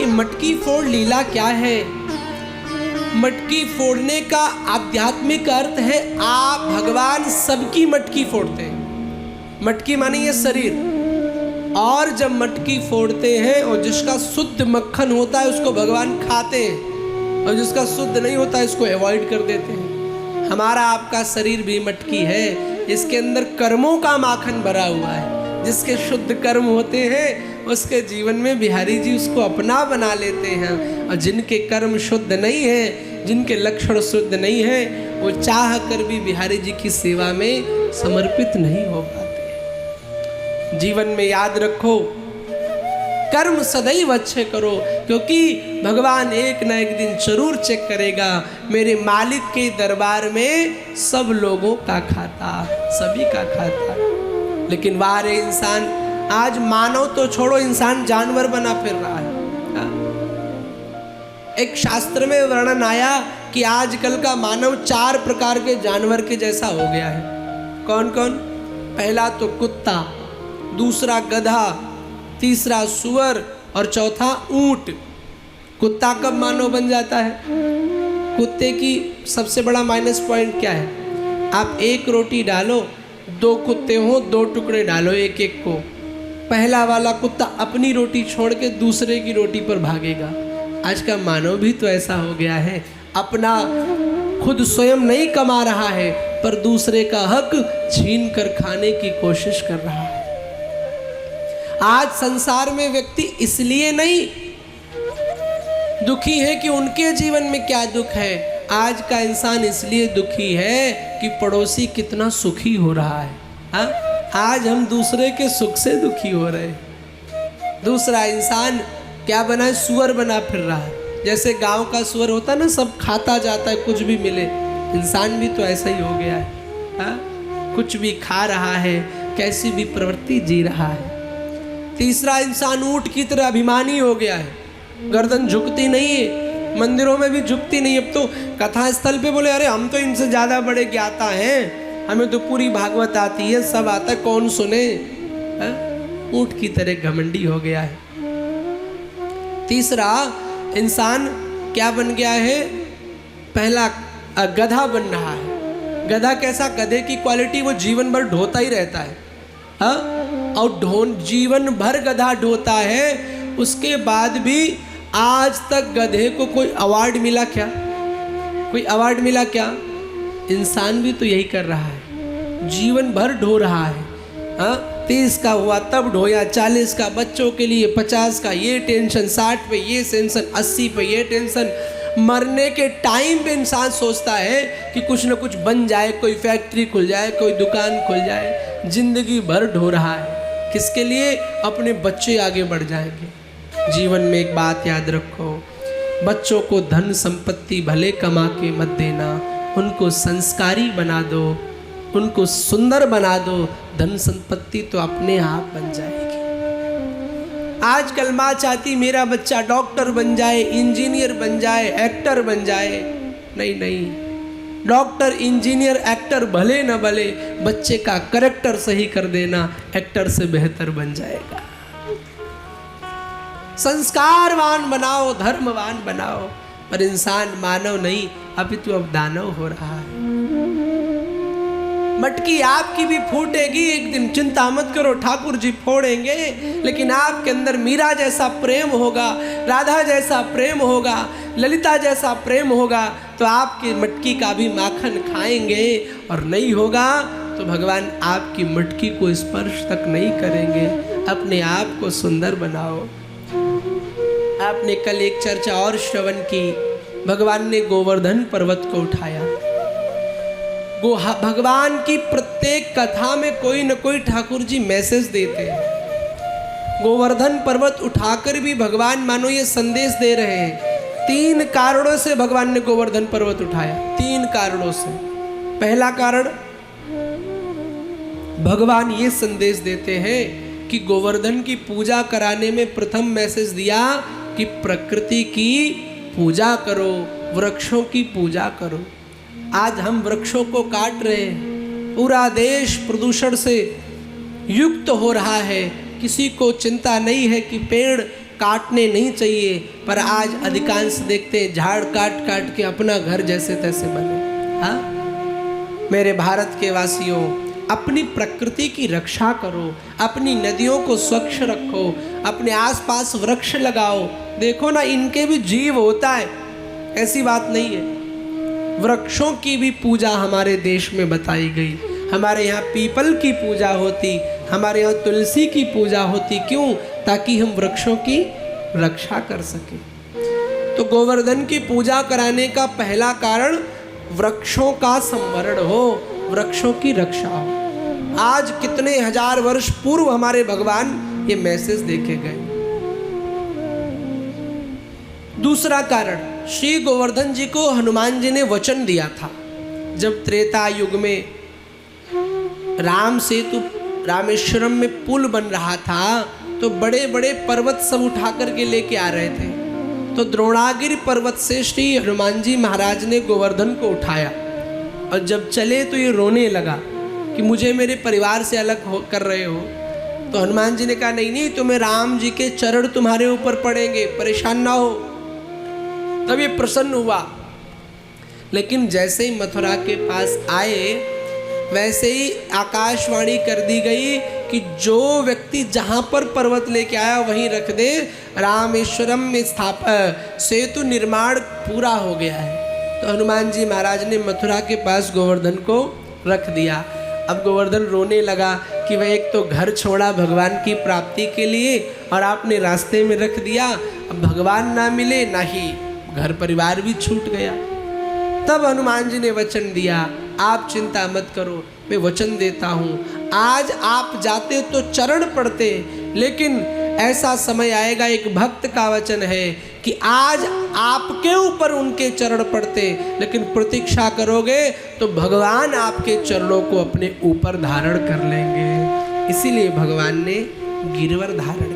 कि मटकी फोड़ लीला क्या है। मटकी फोड़ने का आध्यात्मिक अर्थ है आप भगवान सबकी मटकी फोड़ते हैं। मटकी माने ये शरीर, और जब मटकी फोड़ते हैं और जिसका शुद्ध मक्खन होता है उसको भगवान खाते हैं, और जिसका शुद्ध नहीं होता है इसको अवॉइड कर देते हैं। हमारा आपका शरीर भी मटकी है, इसके अंदर कर्मों का माखन भरा हुआ है। जिसके शुद्ध कर्म होते हैं उसके जीवन में बिहारी जी उसको अपना बना लेते हैं, और जिनके कर्म शुद्ध नहीं है, जिनके लक्षण शुद्ध नहीं है, वो चाह कर भी बिहारी जी की सेवा में समर्पित नहीं हो पाते। जीवन में याद रखो, कर्म सदैव अच्छे करो, क्योंकि भगवान एक ना एक दिन जरूर चेक करेगा। मेरे मालिक के दरबार में सब लोगों का खाता, सभी का खाता। लेकिन वाह रे इंसान, आज मानव तो छोड़ो, इंसान जानवर बना फिर रहा है। एक शास्त्र में वर्णन आया कि आजकल का मानव 4 प्रकार के जानवर के जैसा हो गया है। कौन कौन? पहला तो कुत्ता, दूसरा गधा, तीसरा सुअर और चौथा ऊंट। कुत्ता कब मानव बन जाता है? कुत्ते की सबसे बड़ा माइनस पॉइंट क्या है? आप एक रोटी डालो, 2 कुत्ते हो, 2 टुकड़े डालो एक एक को। पहला वाला कुत्ता अपनी रोटी छोड़ के दूसरे की रोटी पर भागेगा। आज का मानव भी तो ऐसा हो गया है, अपना खुद स्वयं नहीं कमा रहा है पर दूसरे का हक छीन कर खाने की कोशिश कर रहा है। आज संसार में व्यक्ति इसलिए नहीं दुखी है कि उनके जीवन में क्या दुख है, आज का इंसान इसलिए दुखी है कि पड़ोसी कितना सुखी हो रहा है। हाँ, आज हम दूसरे के सुख से दुखी हो रहे हैं। दूसरा इंसान क्या बना है? सुअर बना फिर रहा है। जैसे गांव का सुअर होता है ना, सब खाता जाता है कुछ भी मिले, इंसान भी तो ऐसा ही हो गया है। हाँ, कुछ भी खा रहा है, कैसी भी प्रवृत्ति जी रहा है। तीसरा इंसान ऊंट की तरह अभिमानी हो गया है, गर्दन झुकती नहीं है, मंदिरों में भी झुकती नहीं। अब तो कथा स्थल पे बोले अरे हम तो इनसे ज़्यादा बड़े ज्ञाता हैं, हमें तो पूरी भागवत आती है, सब आता है, कौन सुने। ऊंट की तरह घमंडी हो गया है। तीसरा इंसान क्या बन गया है? पहला गधा बन रहा है। गधा कैसा? गधे की क्वालिटी वो जीवन भर ढोता ही रहता है। हाँ, और जीवन भर गधा ढोता है, उसके बाद भी आज तक गधे को कोई अवार्ड मिला क्या? कोई अवार्ड मिला क्या? इंसान भी तो यही कर रहा है, जीवन भर ढो रहा है। हाँ, 30 का हुआ तब ढोया, 40 का बच्चों के लिए, 50 का ये टेंशन, 60 पे ये टेंशन, 80 पे ये टेंशन। मरने के टाइम पे इंसान सोचता है कि कुछ न कुछ बन जाए, कोई फैक्ट्री खुल जाए, कोई दुकान खुल जाए। जिंदगी भर ढो रहा है, किसके लिए? अपने बच्चे आगे बढ़ जाएंगे। जीवन में एक बात याद रखो, बच्चों को धन संपत्ति भले कमा के मत देना, उनको संस्कारी बना दो, उनको सुंदर बना दो, धन संपत्ति तो अपने आप बन जाएगी। आजकल माँ चाहती मेरा बच्चा डॉक्टर बन जाए, इंजीनियर बन जाए, एक्टर बन जाए। नहीं नहीं, डॉक्टर इंजीनियर एक्टर भले न भले, बच्चे का करैक्टर सही कर देना, एक्टर से बेहतर बन जाएगा। संस्कारवान बनाओ, धर्मवान बनाओ, पर इंसान मानव नहीं, अभी तो अब दानव हो रहा है। मटकी आपकी भी फूटेगी एक दिन, चिंता मत करो, ठाकुर जी फोड़ेंगे, लेकिन आपके अंदर मीरा जैसा प्रेम होगा, राधा जैसा प्रेम होगा, ललिता जैसा प्रेम होगा, तो आपकी मटकी का भी माखन खाएंगे। और नहीं होगा तो भगवान आपकी मटकी को स्पर्श तक नहीं करेंगे। अपने आप को सुंदर बनाओ। आपने कल एक चर्चा और श्रवण की, भगवान ने गोवर्धन पर्वत को उठाया। भगवान की प्रत्येक कथा में कोई न कोई ठाकुर जी मैसेज देते हैं। गोवर्धन पर्वत उठाकर भी भगवान मानो ये संदेश दे रहे हैं। 3 कारणों से भगवान ने गोवर्धन पर्वत उठाया, 3 कारणों से। पहला कारण, भगवान ये संदेश देते हैं कि गोवर्धन की पूजा कराने में प्रथम मैसेज दिया कि प्रकृति की पूजा करो, वृक्षों की पूजा करो। आज हम वृक्षों को काट रहे हैं, पूरा देश प्रदूषण से युक्त हो रहा है, किसी को चिंता नहीं है कि पेड़ काटने नहीं चाहिए, पर आज अधिकांश देखते हैं झाड़ काट काट के अपना घर जैसे तैसे बने। हाँ, मेरे भारत के वासियों, अपनी प्रकृति की रक्षा करो, अपनी नदियों को स्वच्छ रखो, अपने आसपास वृक्ष लगाओ। देखो ना, इनके भी जीव होता है, ऐसी बात नहीं है। वृक्षों की भी पूजा हमारे देश में बताई गई। हमारे यहाँ पीपल की पूजा होती, हमारे यहाँ तुलसी की पूजा होती। क्यों? ताकि हम वृक्षों की रक्षा कर सकें। तो गोवर्धन की पूजा कराने का पहला कारण वृक्षों का संवरण हो, वृक्षों की रक्षा हो। आज कितने हजार वर्ष पूर्व हमारे भगवान ये मैसेज देके गए। दूसरा कारण, श्री गोवर्धन जी को हनुमान जी ने वचन दिया था। जब त्रेता युग में राम सेतु रामेश्वरम में पुल बन रहा था, तो बड़े बड़े पर्वत सब उठा करके लेके आ रहे थे। तो द्रोणागिरि पर्वत से श्री हनुमान जी महाराज ने गोवर्धन को उठाया, और जब चले तो ये रोने लगा कि मुझे मेरे परिवार से अलग कर रहे हो। तो हनुमान जी ने कहा, नहीं नहीं, तुम्हें राम जी के चरण तुम्हारे ऊपर पड़ेंगे, परेशान ना हो। तब ये प्रसन्न हुआ। लेकिन जैसे ही मथुरा के पास आए, वैसे ही आकाशवाणी कर दी गई कि जो व्यक्ति जहाँ पर पर्वत लेके आया वहीं रख दे। रामेश्वरम में सेतु निर्माण पूरा हो गया है। तो हनुमान जी महाराज ने मथुरा के पास गोवर्धन को रख दिया। अब गोवर्धन रोने लगा कि वह एक तो घर छोड़ा भगवान की प्राप्ति के लिए, और आपने रास्ते में रख दिया। अब भगवान ना मिले, ना ही घर परिवार भी छूट गया। तब हनुमान जी ने वचन दिया, आप चिंता मत करो, मैं वचन देता हूँ। आज आप जाते तो चरण पड़ते, लेकिन ऐसा समय आएगा, एक भक्त का वचन है कि आज आपके ऊपर उनके चरण पड़ते, लेकिन प्रतीक्षा करोगे तो भगवान आपके चरणों को अपने ऊपर धारण कर लेंगे। इसीलिए भगवान ने गिरवर धारण